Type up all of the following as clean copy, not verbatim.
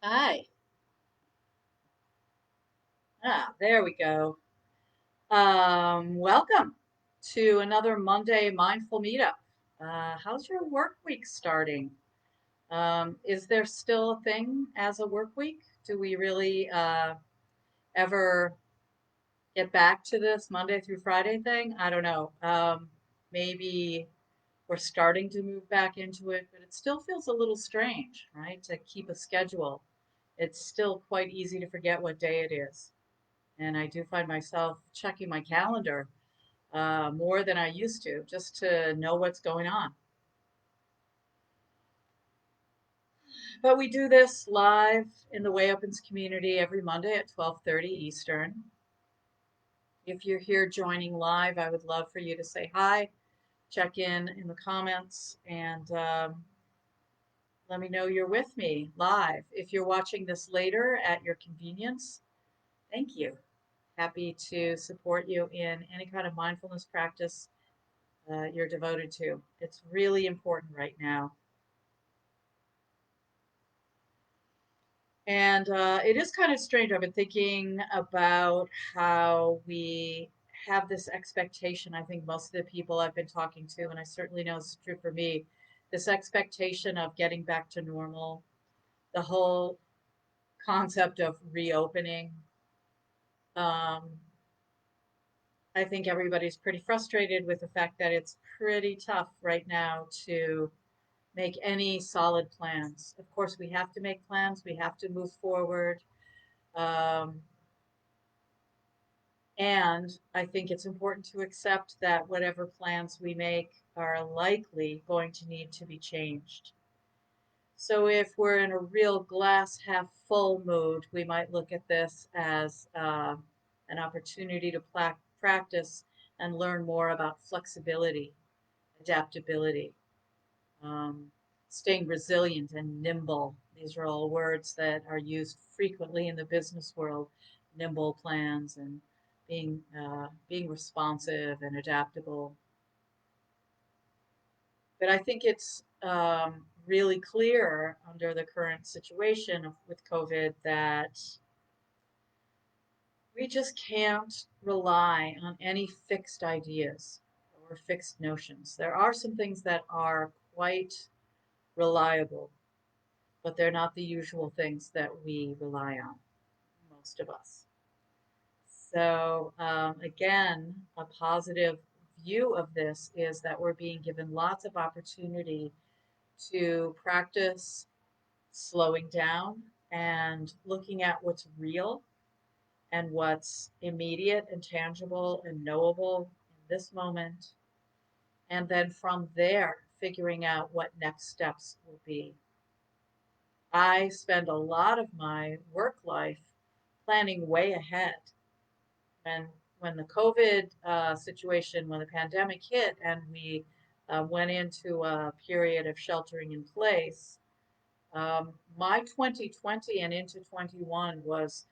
Hi. There we go. Welcome to another Monday Mindful Meetup. How's your work week starting? Is there still a thing as a work week? Do we really ever get back to this Monday through Friday thing? I don't know. Maybe we're starting to move back into it, but it still feels a little strange, right? To keep a schedule. It's still quite easy to forget what day it is. And I do find myself checking my calendar more than I used to, just to know what's going on. But we do this live in the Way Opens community every Monday at 12:30 Eastern. If you're here joining live, I would love for you to say hi, check in the comments, and let me know you're with me live. If you're watching this later at your convenience, thank you. Happy to support you in any kind of mindfulness practice you're devoted to. It's really important right now. And it is kind of strange. I've been thinking about how we have this expectation. I think most of the people I've been talking to, and I certainly know it's true for me, this expectation of getting back to normal, the whole concept of reopening. Um, I think everybody's pretty frustrated with the fact that it's pretty tough right now to make any solid plans. Of course, we have to make plans, we have to move forward. Um, and I think it's important to accept that whatever plans we make are likely going to need to be changed. So if we're in a real glass half full mood, we might look at this as an opportunity to practice and learn more about flexibility, adaptability, um, staying resilient and nimble. These are all words that are used frequently in the business world. Nimble plans and being responsive and adaptable. But I think it's really clear under the current situation with COVID that we just can't rely on any fixed ideas or fixed notions. There are some things that are quite reliable, but they're not the usual things that we rely on, most of us. So, again, a positive view of this is that we're being given lots of opportunity to practice slowing down and looking at what's real and what's immediate and tangible and knowable in this moment. And then from there, figuring out what next steps will be. I spend a lot of my work life planning way ahead. And when the COVID situation, when the pandemic hit, and we went into a period of sheltering in place, my 2020 and into 21 was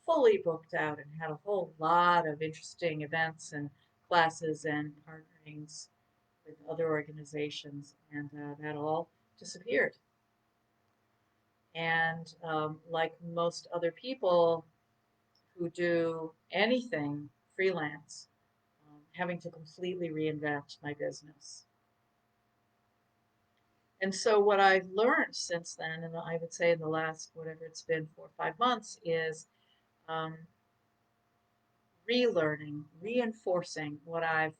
fully booked out and had a whole lot of interesting events and classes and partnerings with other organizations, and that all disappeared. And like most other people who do anything freelance, having to completely reinvent my business. And so, what I've learned since then, and I would say in the last, whatever it's been, 4 or 5 months, is um, relearning, reinforcing what I've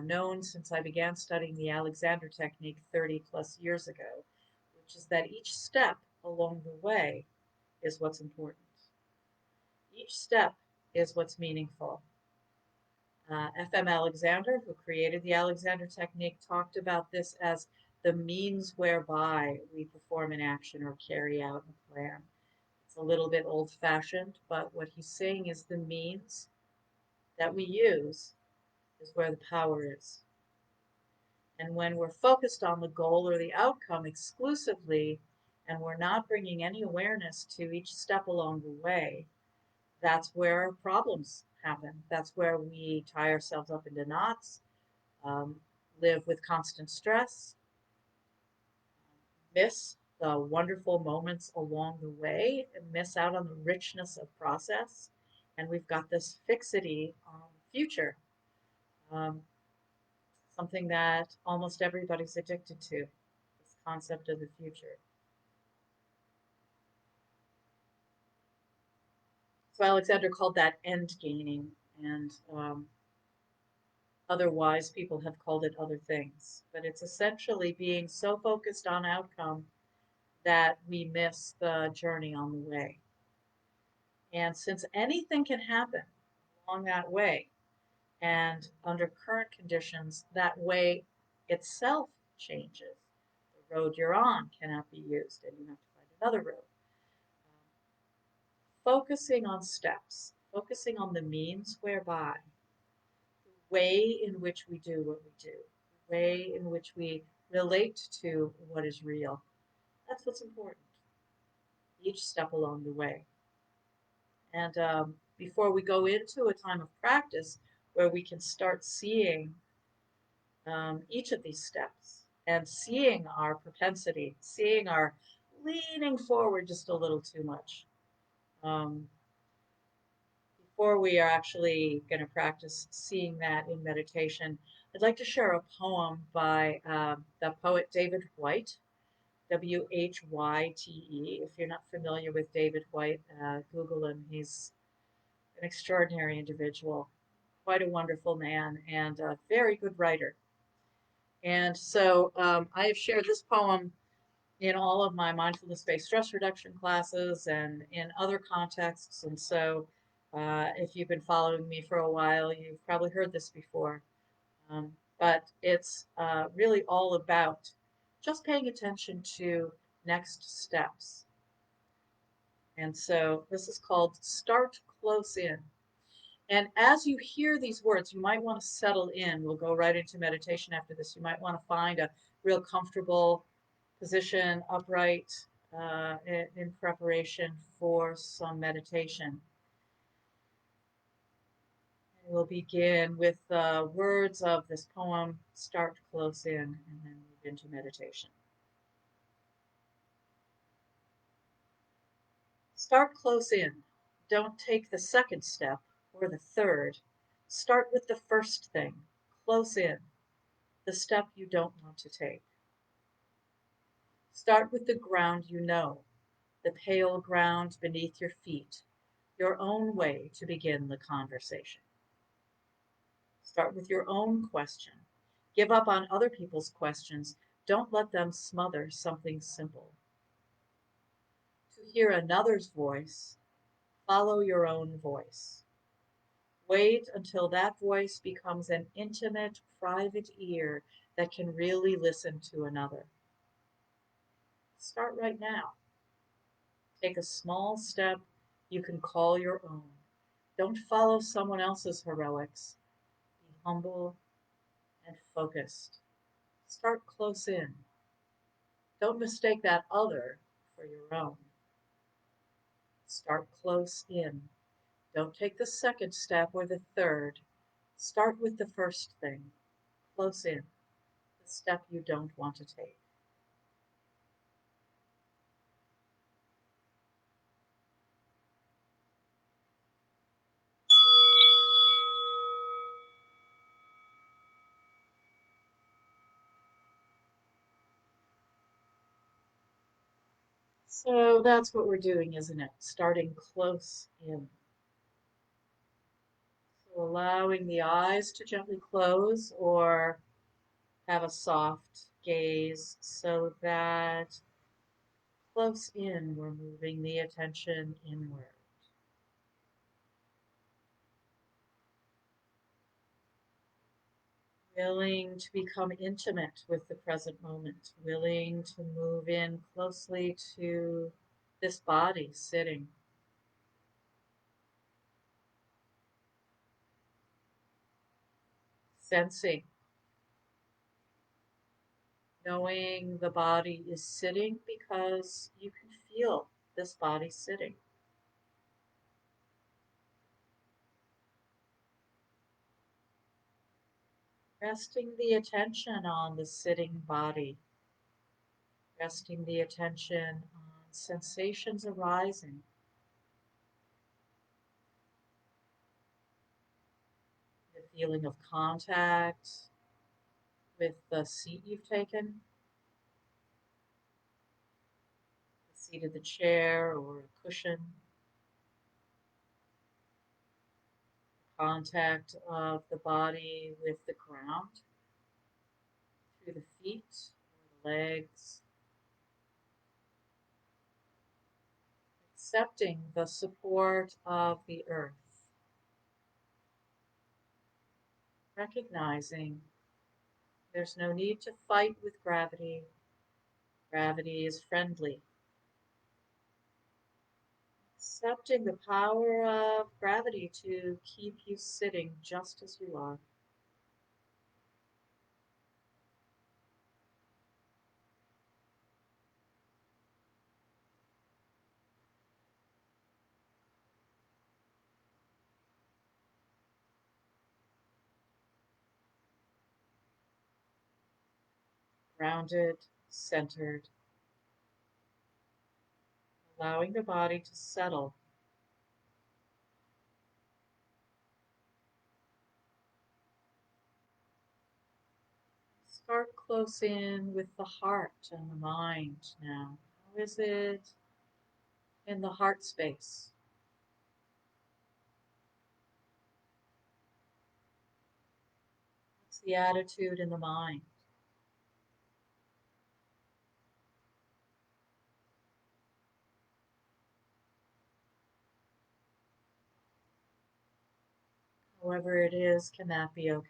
known since I began studying the Alexander technique 30 plus years ago, which is that each step along the way is what's important. Each step is what's meaningful. F.M. Alexander, who created the Alexander technique, talked about this as the means whereby we perform an action or carry out a plan. It's a little bit old fashioned, but what he's saying is the means that we use is where the power is. And when we're focused on the goal or the outcome exclusively, and we're not bringing any awareness to each step along the way, that's where problems happen. That's where we tie ourselves up into knots, um, live with constant stress, miss the wonderful moments along the way and miss out on the richness of process. And we've got this fixity on the future, um, something that almost everybody's addicted to, this concept of the future. So Alexander called that end gaining, and otherwise people have called it other things. But it's essentially being so focused on outcome that we miss the journey on the way. And since anything can happen along that way, and under current conditions, that way itself changes. The road you're on cannot be used, and you have to find another road. Focusing on steps, focusing on the means whereby, the way in which we do what we do, the way in which we relate to what is real. That's what's important, each step along the way. And before we go into a time of practice where we can start seeing each of these steps and seeing our propensity, seeing our leaning forward just a little too much. Um, Before we are actually going to practice seeing that in meditation, I'd like to share a poem by the poet David Whyte, Whyte. If you're not familiar with David Whyte, Google him. He's an extraordinary individual, quite a wonderful man, and a very good writer. And so I have shared this poem in all of my mindfulness based stress reduction classes and in other contexts. And so if you've been following me for a while, you've probably heard this before. But it's really all about just paying attention to next steps. And so this is called Start Close In. And as you hear these words, you might want to settle in. We'll go right into meditation after this. You might want to find a real comfortable position, upright, in preparation for some meditation. And we'll begin with the words of this poem, Start Close In, and then move into meditation. Start close in. Don't take the second step or the third. Start with the first thing, close in, the step you don't want to take. Start with the ground you know, the pale ground beneath your feet, your own way to begin the conversation. Start with your own question. Give up on other people's questions. Don't let them smother something simple. To hear another's voice, follow your own voice. Wait until that voice becomes an intimate, private ear that can really listen to another. Start right now. Take a small step you can call your own. Don't follow someone else's heroics. Be humble and focused. Start close in. Don't mistake that other for your own. Start close in. Don't take the second step or the third. Start with the first thing, close in, the step you don't want to take. So that's what we're doing, isn't it? Starting close in. So allowing the eyes to gently close or have a soft gaze so that close in, we're moving the attention inward. Willing to become intimate with the present moment, willing to move in closely to this body sitting, sensing, knowing the body is sitting because you can feel this body sitting. Resting the attention on the sitting body, Resting the attention on sensations arising, the feeling of contact with the seat you've taken, the seat of the chair or a cushion, contact of the body with the ground, through the feet or the legs, accepting the support of the earth, recognizing there's no need to fight with gravity. Gravity is friendly. Accepting the power of gravity to keep you sitting just as you are. Grounded, centered, allowing the body to settle. Start close in with the heart and the mind now. How is it in the heart space? What's the attitude in the mind? However it is, can that be okay?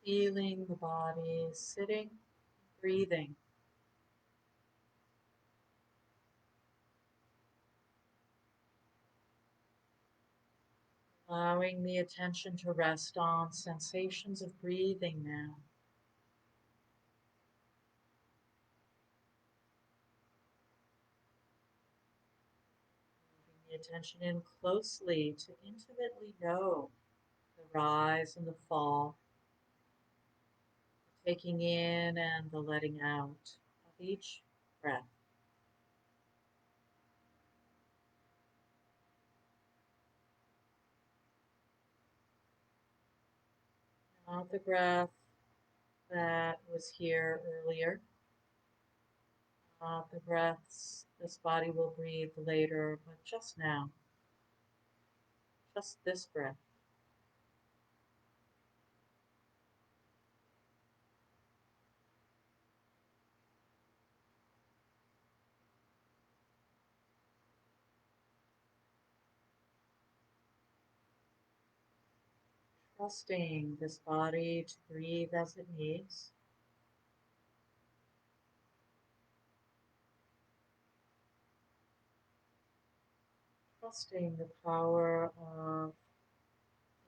Feeling the body sitting, breathing. Allowing the attention to rest on sensations of breathing now. Moving the attention in closely to intimately know the rise and the fall, the taking in and the letting out of each breath. Not the breath that was here earlier, not the breaths this body will breathe later, but just now, just this breath. Trusting this body to breathe as it needs. Trusting the power of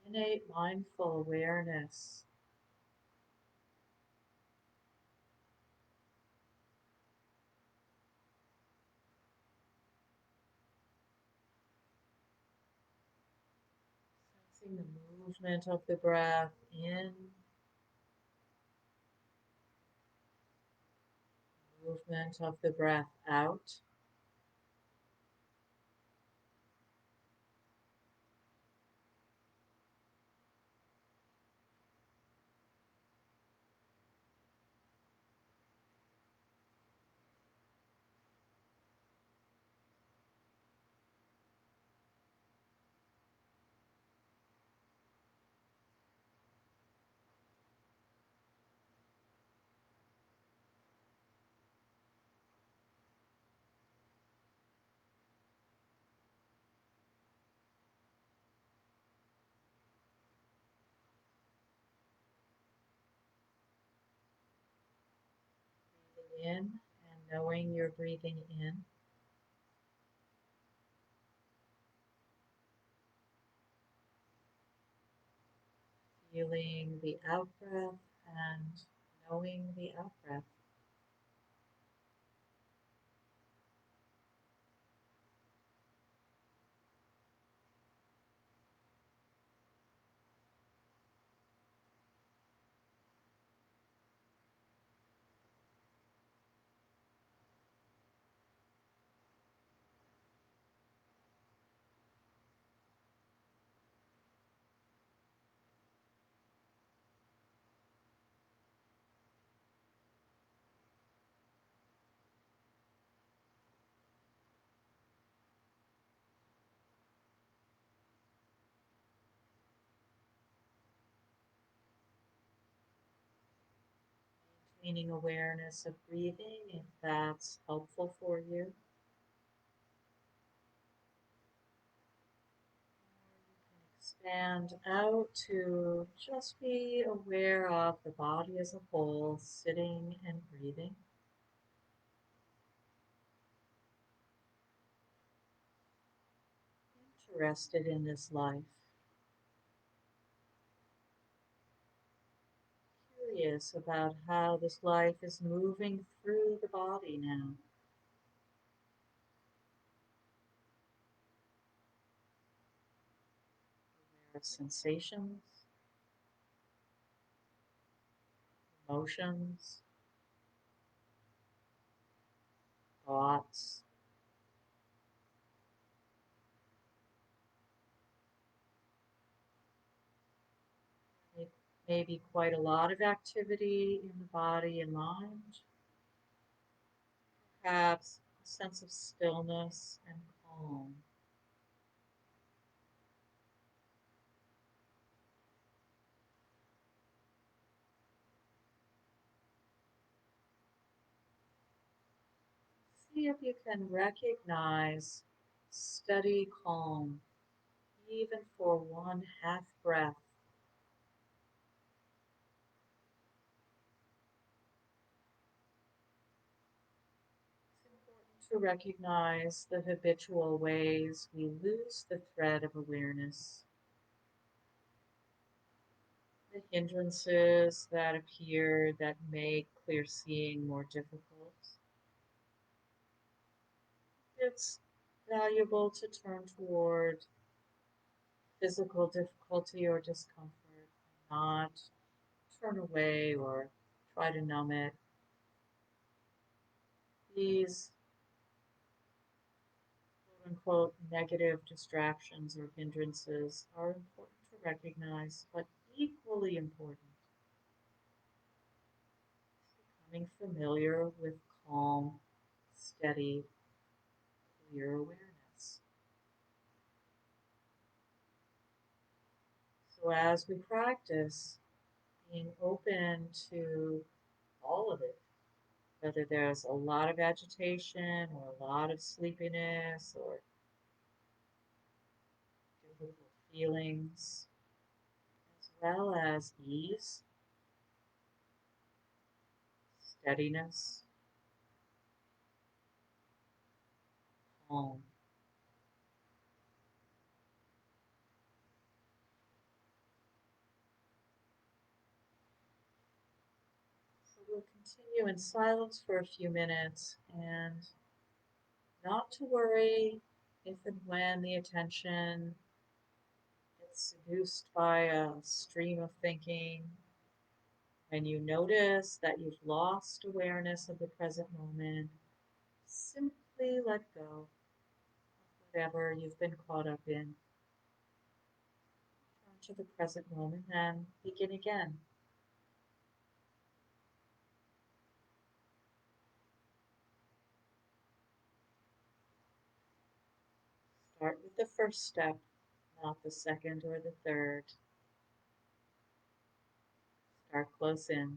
innate mindful awareness, sensing the movement of the breath in, movement of the breath out. Breathing in and knowing you're breathing in. Feeling the out breath and knowing the out breath. Maintaining awareness of breathing if that's helpful for you. Expand out to just be aware of the body as a whole, sitting and breathing. Interested in this life. Curious about how this life is moving through the body now. Aware of sensations, emotions, thoughts. Maybe quite a lot of activity in the body and mind. Perhaps a sense of stillness and calm. See if you can recognize steady calm, even for one half breath. It's important to recognize the habitual ways we lose the thread of awareness, the hindrances that appear that make clear seeing more difficult. It's valuable to turn toward physical difficulty or discomfort, not turn away or try to numb it. These quote unquote negative distractions or hindrances are important to recognize, but equally important, becoming familiar with calm, steady, clear awareness. So as we practice being open to all of it, whether there's a lot of agitation or a lot of sleepiness or difficult feelings, as well as ease, steadiness, calm. So we'll continue in silence for a few minutes and not to worry if and when the attention gets seduced by a stream of thinking. When you notice that you've lost awareness of the present moment, simply let go of whatever you've been caught up in. Turn to the present moment and begin again. Start with the first step, not the second or the third. Start close in.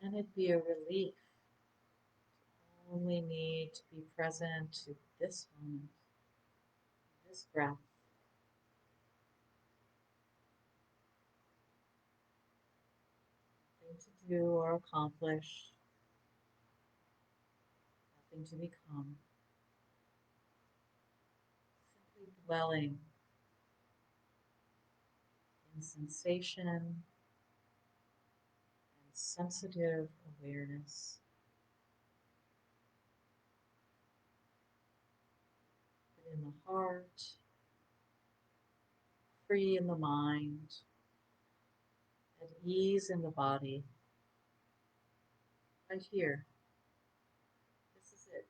Can it be a relief to only need to be present to this moment, this breath? Nothing to do or accomplish, nothing to become, simply dwelling in sensation and sensitive awareness. In the heart, free in the mind, at ease in the body, right here. This is it.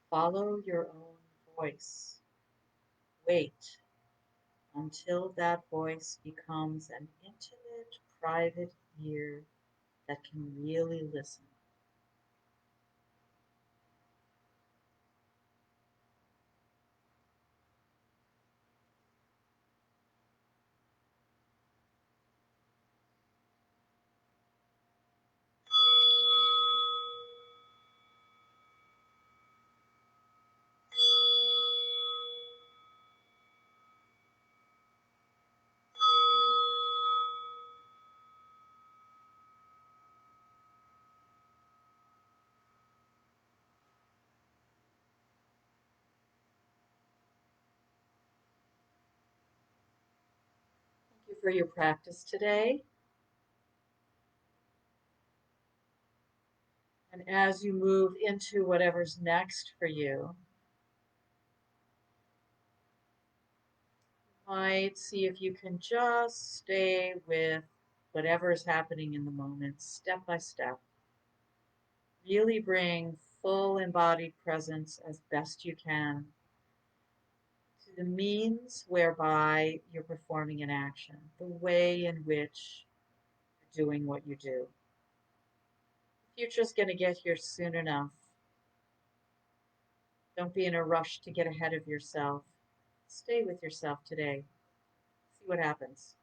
Follow your own voice. Wait until that voice becomes an intimate, private ear that can really listen. Thank you for your practice today. And as you move into whatever's next for you, might see if you can just stay with whatever is happening in the moment, step by step. Really bring full embodied presence as best you can to the means whereby you're performing an action, the way in which you're doing what you do. The future's going to get here soon enough. Don't be in a rush to get ahead of yourself. Stay with yourself today. See what happens.